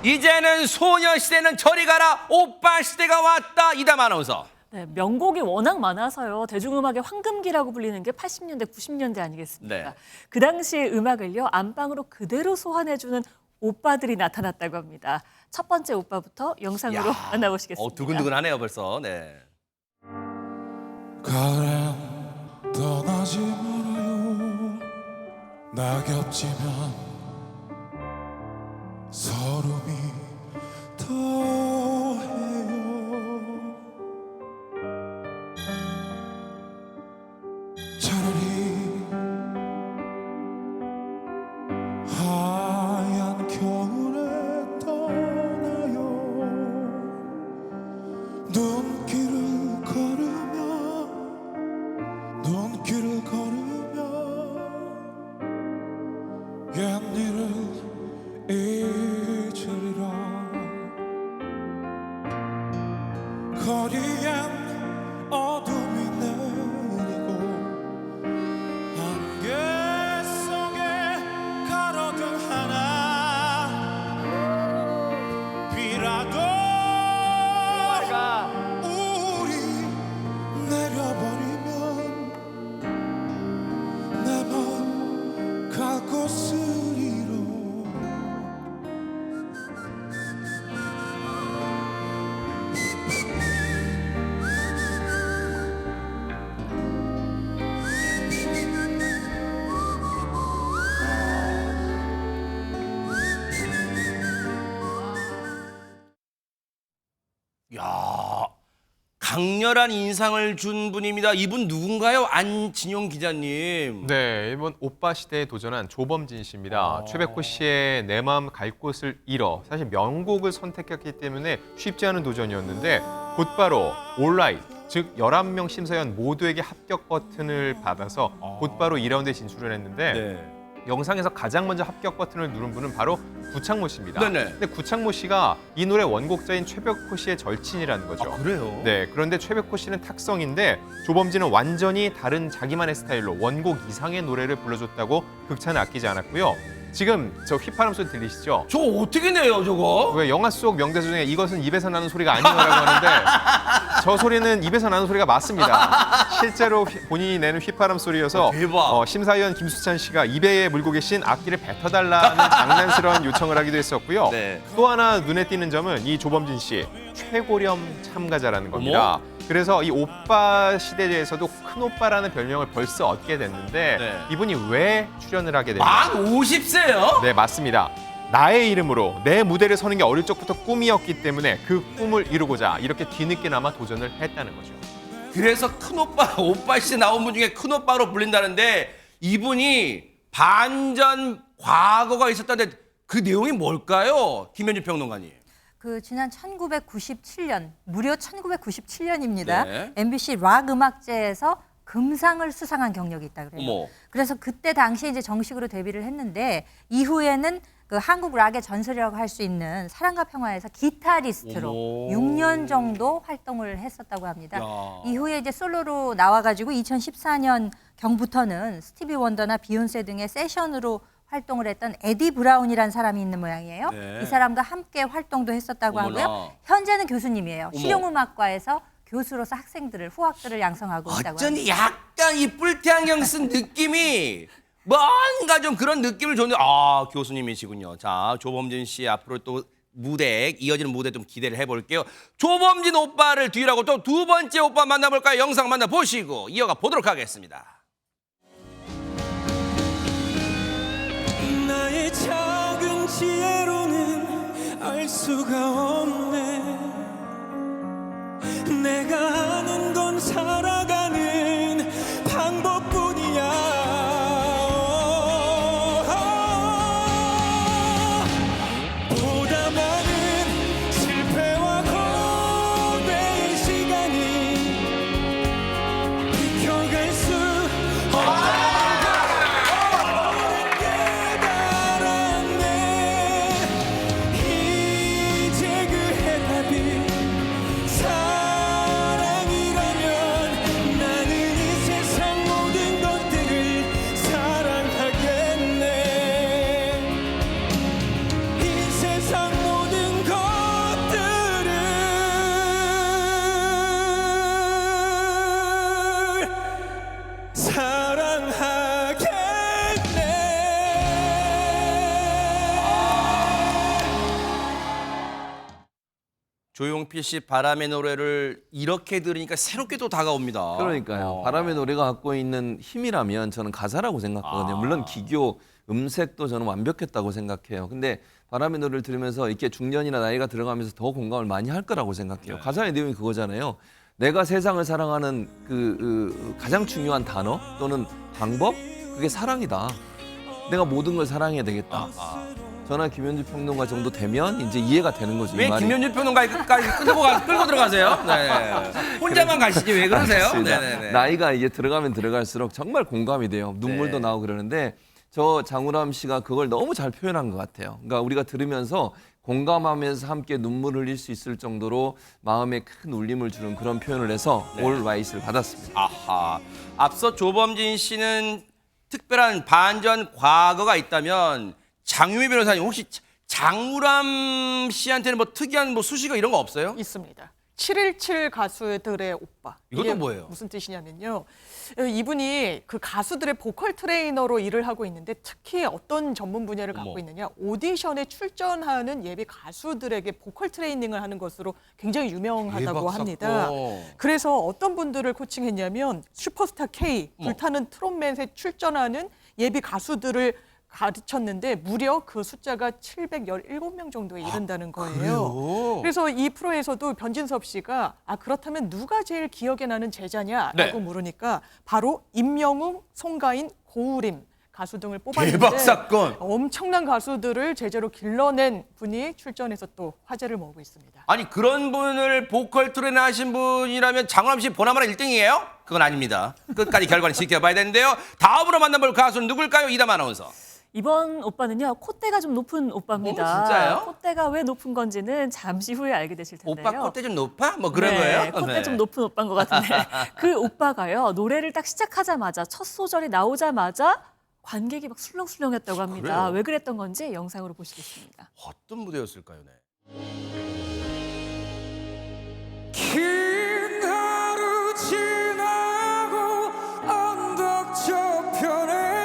이제는 소녀시대는 저리 가라, 오빠 시대가 왔다. 이담 아나운서. 네, 명곡이 워낙 많아서요. 대중음악의 황금기라고 불리는 게 80년대, 90년대 아니겠습니까? 네. 그 당시의 음악을요. 안방으로 그대로 소환해주는 오빠들이 나타났다고 합니다. 첫 번째 오빠부터 영상으로 야, 만나보시겠습니다. 두근두근하네요 벌써. 네. 가을엔 떠나지 말아요. 낙엽지면 서름이 더해요. 차라리 하얀 겨울에 떠나요. 눈길을 걸으며 옛 일을 잊으리라. 거리엔 어둠이 내리고 안개 속에 가로등 하나 비라도 우리 내려버리면 내 맘 갈 곳을 잃어. 야, 강렬한 인상을 준 분입니다. 이분 누군가요? 안진용 기자님. 네, 이번 오빠 시대에 도전한 조범진 씨입니다. 최백호 씨의 내 마음 갈 곳을 잃어. 사실 명곡을 선택했기 때문에 쉽지 않은 도전이었는데 곧바로 온라인, 즉 11명 심사위원 모두에게 합격 버튼을 받아서 곧바로 2라운드에 진출을 했는데 네. 영상에서 가장 먼저 합격 버튼을 누른 분은 바로 구창모 씨입니다. 네네. 근데 구창모 씨가 이 노래 원곡자인 최백호 씨의 절친이라는 거죠. 아, 그래요? 네, 그런데 최백호 씨는 탁성인데 조범진은 완전히 다른 자기만의 스타일로 원곡 이상의 노래를 불러줬다고 극찬을 아끼지 않았고요. 지금 저 휘파람 소리 들리시죠? 저거 어떻게 내요, 저거? 왜 영화 속 명대사 중에 이것은 입에서 나는 소리가 아니라고 하는데 저 소리는 입에서 나는 소리가 맞습니다. 실제로 본인이 내는 휘파람 소리여서 대박. 심사위원 김수찬 씨가 입에 물고 계신 악기를 뱉어달라는 장난스러운 요청을 하기도 했었고요. 네. 또 하나 눈에 띄는 점은 이 조범진 씨 최고령 참가자라는 겁니다. 어머? 그래서 이 오빠 시대에서도 큰 오빠라는 별명을 벌써 얻게 됐는데 네. 이분이 왜 출연을 하게 됐는지 만 50세요? 네, 맞습니다. 나의 이름으로 내 무대를 서는 게 어릴 적부터 꿈이었기 때문에 그 꿈을 이루고자 이렇게 뒤늦게나마 도전을 했다는 거죠. 그래서 큰오빠, 오빠 시대 나온 분 중에 큰오빠로 불린다는데 이분이 반전 과거가 있었다는데 그 내용이 뭘까요? 김현주 평론가님. 그 지난 1997년, 무려 1997년입니다. 네. MBC 락 음악제에서 금상을 수상한 경력이 있다 그래요. 어머. 그래서 그때 당시에 이제 정식으로 데뷔를 했는데 이후에는 그 한국 락의 전설이라고 할 수 있는 사랑과 평화에서 기타리스트로 어머. 6년 정도 활동을 했었다고 합니다. 야. 이후에 이제 솔로로 나와가지고 2014년 경부터는 스티비 원더나 비욘세 등의 세션으로 활동을 했던 에디 브라운이라는 사람이 있는 모양이에요. 네. 이 사람과 함께 활동도 했었다고 어머나. 하고요. 현재는 교수님이에요. 어머. 실용음악과에서 교수로서 학생들을, 후학들을 양성하고 있다고 합니다. 어쩐지 약간 이 뿔테안경 쓴 느낌이 뭔가 좀 그런 느낌을 줬는데 아, 교수님이시군요. 자, 조범진 씨 앞으로 또 무대, 이어지는 무대 좀 기대를 해볼게요. 조범진 오빠를 뒤라고 또 두 번째 오빠 만나볼까요? 영상 만나보시고 이어가 보도록 하겠습니다. 나의 작은 지혜로는 알 수가 없네. 내가 아는 건 살아가는 방법뿐이야. 보다 많은 실패와 고뇌의 시간이 비켜갈 수 깨달았네. 이제 그 해답이 조용필 씨 바람의 노래를 이렇게 들으니까 새롭게 또 다가옵니다. 그러니까요. 바람의 노래가 갖고 있는 힘이라면 저는 가사라고 생각하거든요. 물론 기교, 음색도 저는 완벽했다고 생각해요. 근데 바람의 노래를 들으면서 이렇게 중년이나 나이가 들어가면서 더 공감을 많이 할 거라고 생각해요. 가사의 내용이 그거잖아요. 내가 세상을 사랑하는 그 가장 중요한 단어 또는 방법, 그게 사랑이다. 내가 모든 걸 사랑해야 되겠다. 저나 김현주 평론가 정도 되면 이제 이해가 되는 거죠. 이 왜 말이. 김현준 평론가까지 끌고 들어가세요? 네. 혼자만 가시지 왜 그러세요? 맞습니다. 네네네. 나이가 이게 들어가면 들어갈수록 정말 공감이 돼요. 눈물도 네. 나오고 그러는데 저 장우람 씨가 그걸 너무 잘 표현한 것 같아요. 그러니까 우리가 들으면서 공감하면서 함께 눈물 흘릴 수 있을 정도로 마음에 큰 울림을 주는 그런 표현을 해서 올 라이트를 받았습니다. 아하. 앞서 조범진 씨는 특별한 반전 과거가 있다면 장유미 변호사님 혹시 장우람 씨한테는 뭐 특이한 뭐 수식어 이런 거 없어요? 있습니다. 717 가수들의 오빠. 이것도 이게 뭐예요? 무슨 뜻이냐면요. 이분이 그 가수들의 보컬 트레이너로 일을 하고 있는데 특히 어떤 전문 분야를 갖고 어머. 있느냐. 오디션에 출전하는 예비 가수들에게 보컬 트레이닝을 하는 것으로 굉장히 유명하다고 대박 합니다. 사건. 그래서 어떤 분들을 코칭했냐면 슈퍼스타 K, 불타는 트롯맨에 출전하는 예비 가수들을 가르쳤는데 무려 그 숫자가 717명 정도에 이른다는 거예요. 그래서 이 프로에서도 변진섭 씨가 그렇다면 누가 제일 기억에 나는 제자냐라고 네. 물으니까 바로 임영웅, 송가인, 고우림 가수 등을 뽑았는데 대박 사건. 엄청난 가수들을 제자로 길러낸 분이 출전해서 또 화제를 모으고 있습니다. 아니 그런 분을 보컬 트레이너 하신 분이라면 장우람 씨 보나마나 1등이에요? 그건 아닙니다. 끝까지 결과는 지켜봐야 되는데요. 다음으로 만나볼 가수는 누굴까요? 이담 아나운서. 이번 오빠는요, 콧대가 좀 높은 오빠입니다. 진짜요? 콧대가 왜 높은 건지는 잠시 후에 알게 되실 텐데요. 오빠 콧대 좀 높아? 뭐 그런 네, 거예요? 콧대 네. 좀 높은 오빠인 것 같은데 그 오빠가요, 노래를 딱 시작하자마자 첫 소절이 나오자마자 관객이 막 술렁술렁했다고 합니다. 그래요? 왜 그랬던 건지 영상으로 보시겠습니다. 어떤 무대였을까요? 네. 긴 하루 지나고 언덕 저편에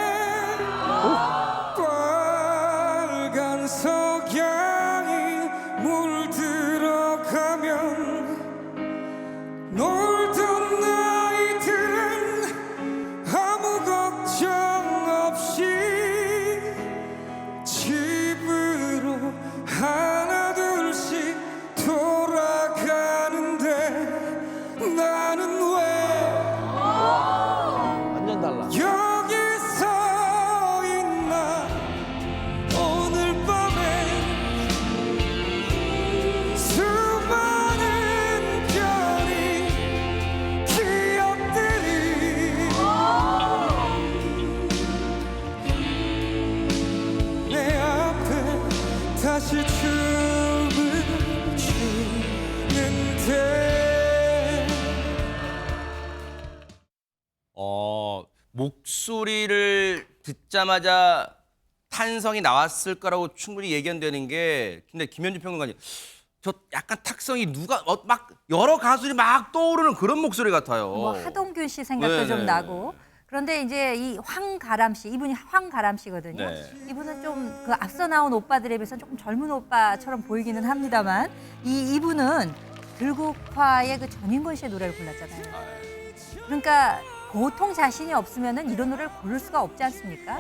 빨간 석양이 물들어가면 놀던 나이들은 아무 걱정 없이 집으로 하나 둘씩 돌아가는데 나는 왜 완전 달라. 여기 서 있나 오늘 밤에 수많은 별이 기억들이 내 앞에 다시 춤을 추는데 목소리를 듣자마자 탄성이 나왔을 거라고 충분히 예견되는 게 근데 김현준 평론가님 저 약간 탁성이 누가 막 여러 가수들이 막 떠오르는 그런 목소리 같아요. 뭐 하동균 씨 생각도 네네. 좀 나고. 그런데 이제 이 황가람 씨, 이분이 황가람 씨거든요. 네. 이분은 좀 그 앞서 나온 오빠들에 비해서 조금 젊은 오빠처럼 보이기는 합니다만 이분은 들국화의 그 전인권 씨의 노래를 골랐잖아요. 그러니까 보통 자신이 없으면은 이런 노래를 고를 수가 없지 않습니까?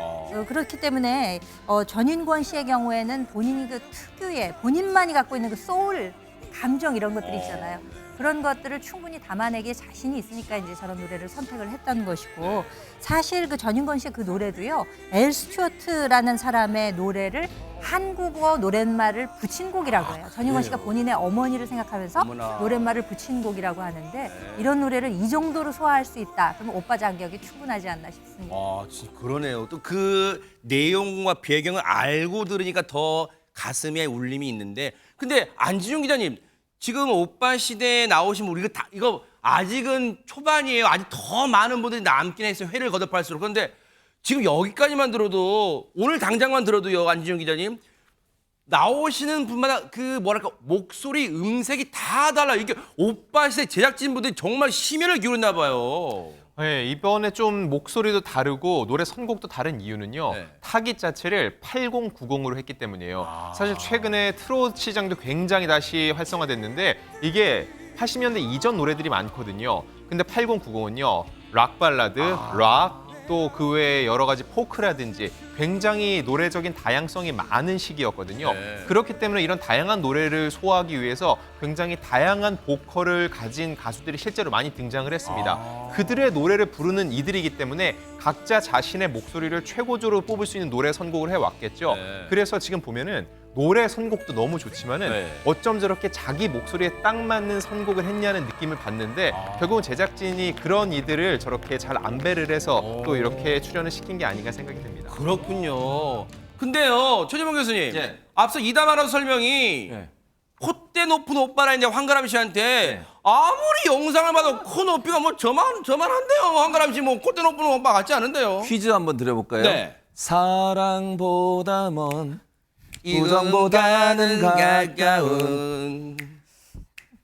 그렇기 때문에 전인권 씨의 경우에는 본인이 그 특유의 본인만이 갖고 있는 그 소울 감정 이런 것들이 있잖아요. 그런 것들을 충분히 담아내기에 자신이 있으니까 이제 저런 노래를 선택을 했던 것이고 사실 그 전인권 씨의 그 노래도요. 엘 스튜어트라는 사람의 노래를 한국어 노랫말을 붙인 곡이라고 해요. 전인권 씨가 본인의 어머니를 생각하면서 어머나. 노랫말을 붙인 곡이라고 하는데 이런 노래를 이 정도로 소화할 수 있다. 그러면 오빠 자격이 충분하지 않나 싶습니다. 진짜 그러네요. 또 그 내용과 배경을 알고 들으니까 더 가슴에 울림이 있는데 근데 안진용 기자님 지금 오빠 시대에 나오신 우리 이거 아직은 초반이에요. 아직 더 많은 분들이 남긴 했어요. 회를 거듭할수록. 그런데 지금 여기까지만 들어도 오늘 당장만 들어도요. 안진용 기자님 나오시는 분마다 그 뭐랄까 목소리 음색이 다 달라요. 이게 오빠 시대 제작진분들이 정말 심혈을 기울였나 봐요. 네, 이번에 좀 목소리도 다르고 노래 선곡도 다른 이유는요. 네. 타깃 자체를 8090으로 했기 때문이에요. 사실 최근에 트롯 시장도 굉장히 다시 활성화됐는데 이게 80년대 이전 노래들이 많거든요. 근데 8090은요. 락 발라드, 락, 또 그 외에 여러 가지 포크라든지 굉장히 노래적인 다양성이 많은 시기였거든요. 네. 그렇기 때문에 이런 다양한 노래를 소화하기 위해서 굉장히 다양한 보컬을 가진 가수들이 실제로 많이 등장을 했습니다. 그들의 노래를 부르는 이들이기 때문에 각자 자신의 목소리를 최고조로 뽑을 수 있는 노래 선곡을 해왔겠죠. 네. 그래서 지금 보면은 노래 선곡도 너무 좋지만은 네. 어쩜 저렇게 자기 목소리에 딱 맞는 선곡을 했냐는 느낌을 받는데 결국은 제작진이 그런 이들을 저렇게 잘 안배를 해서 또 이렇게 출연을 시킨 게 아닌가 생각이 듭니다. 그렇군요. 근데요, 최재범 교수님. 네. 앞서 이담 아나운서 설명이 네. 콧대 높은 오빠라 이제 황가람 씨한테 네. 아무리 영상을 봐도 코 높이가 뭐 저만한데요. 황가람 씨 뭐 콧대 높은 오빠 같지 않은데요. 퀴즈 한번 드려볼까요? 네. 사랑보다 먼 우정보다는 우정보다는 가까운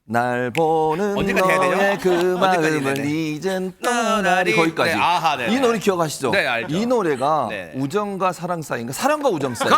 날 보는 언제까지 해야 되죠? 너의 그 언제까지 마음을 해야 돼? 이젠 떠나리 거기까지. 네, 아하, 네, 이 네. 노래 기억하시죠? 네, 알죠. 이 노래가 네. 우정과 사랑 사이인가? 사랑과 우정 사이.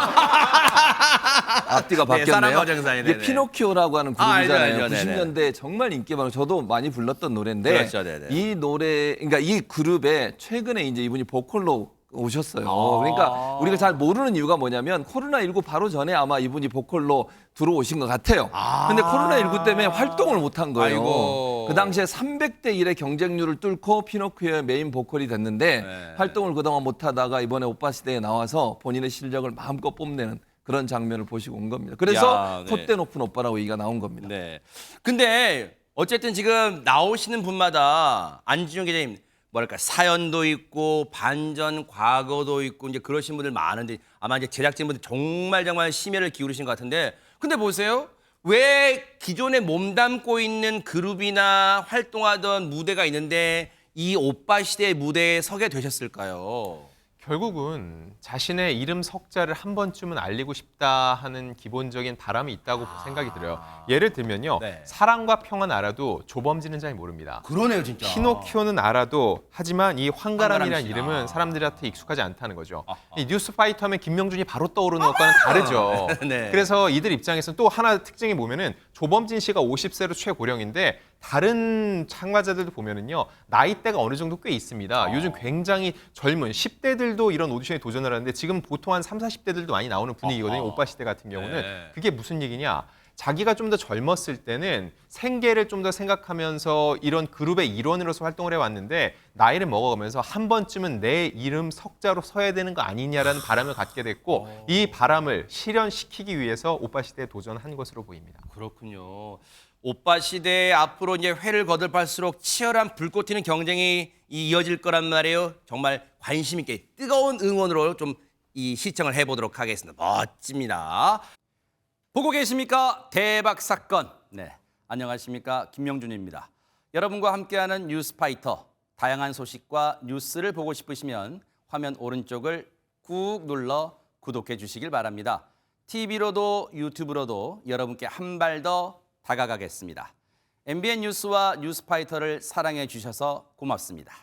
앞뒤가 바뀌었네요. 사랑과 우정 사이, 이게 네, 네. 피노키오라고 하는 알죠, 그룹이잖아요. 알죠, 네, 네. 90년대 정말 인기 많고 저도 많이 불렀던 노래인데 그렇죠, 네, 네. 이 노래, 그러니까 이 그룹에 최근에 이제 이분이 보컬로 오셨어요. 그러니까 우리가 잘 모르는 이유가 뭐냐면 코로나19 바로 전에 아마 이분이 보컬로 들어오신 것 같아요. 근데 코로나19 때문에 활동을 못한 거예요. 아이고. 그 당시에 300대 1의 경쟁률을 뚫고 피노키오의 메인 보컬이 됐는데 네. 활동을 그동안 못하다가 이번에 오빠 시대에 나와서 본인의 실력을 마음껏 뽐내는 그런 장면을 보시고 온 겁니다. 그래서 야, 네. 콧대 높은 오빠라고 얘기가 나온 겁니다. 네. 근데 어쨌든 지금 나오시는 분마다 안진용 기자님 뭐랄까 사연도 있고 반전 과거도 있고 이제 그러신 분들 많은데 아마 이제 제작진분들 정말 심혈을 기울이신 것 같은데 근데 보세요. 왜 기존에 몸담고 있는 그룹이나 활동하던 무대가 있는데 이 오빠 시대의 무대에 서게 되셨을까요? 결국은 자신의 이름 석자를 한 번쯤은 알리고 싶다 하는 기본적인 바람이 있다고 생각이 들어요. 예를 들면요. 네. 사랑과 평화는 알아도 조범진은 잘 모릅니다. 그러네요, 진짜. 피노키오는 알아도 하지만 이 황가람이라는 황가람 씨. 이름은 사람들한테 익숙하지 않다는 거죠. 아하. 이 뉴스파이터 하면 김명준이 바로 떠오르는 것과는 다르죠. 네. 그래서 이들 입장에서는 또 하나 특징이 보면은 조범진 씨가 50세로 최고령인데 다른 참가자들도 보면은요 나이대가 어느 정도 꽤 있습니다. 요즘 굉장히 젊은 10대들도 이런 오디션에 도전을 하는데 지금 보통 한 30, 40대들도 많이 나오는 분위기거든요. 오빠 시대 같은 경우는. 네. 그게 무슨 얘기냐? 자기가 좀 더 젊었을 때는 생계를 좀 더 생각하면서 이런 그룹의 일원으로서 활동을 해왔는데 나이를 먹어가면서 한 번쯤은 내 이름 석자로 서야 되는 거 아니냐라는 바람을 갖게 됐고 이 바람을 실현시키기 위해서 오빠 시대에 도전한 것으로 보입니다. 그렇군요. 오빠 시대 앞으로 이제 회를 거듭할수록 치열한 불꽃 튀는 경쟁이 이어질 거란 말이에요. 정말 관심 있게 뜨거운 응원으로 좀 이 시청을 해보도록 하겠습니다. 멋집니다. 보고 계십니까? 대박 사건. 네, 안녕하십니까? 김명준입니다. 여러분과 함께하는 뉴스파이터. 다양한 소식과 뉴스를 보고 싶으시면 화면 오른쪽을 꾹 눌러 구독해 주시길 바랍니다. TV로도 유튜브로도 여러분께 한 발 더 다가가겠습니다. MBN 뉴스와 뉴스파이터를 사랑해 주셔서 고맙습니다.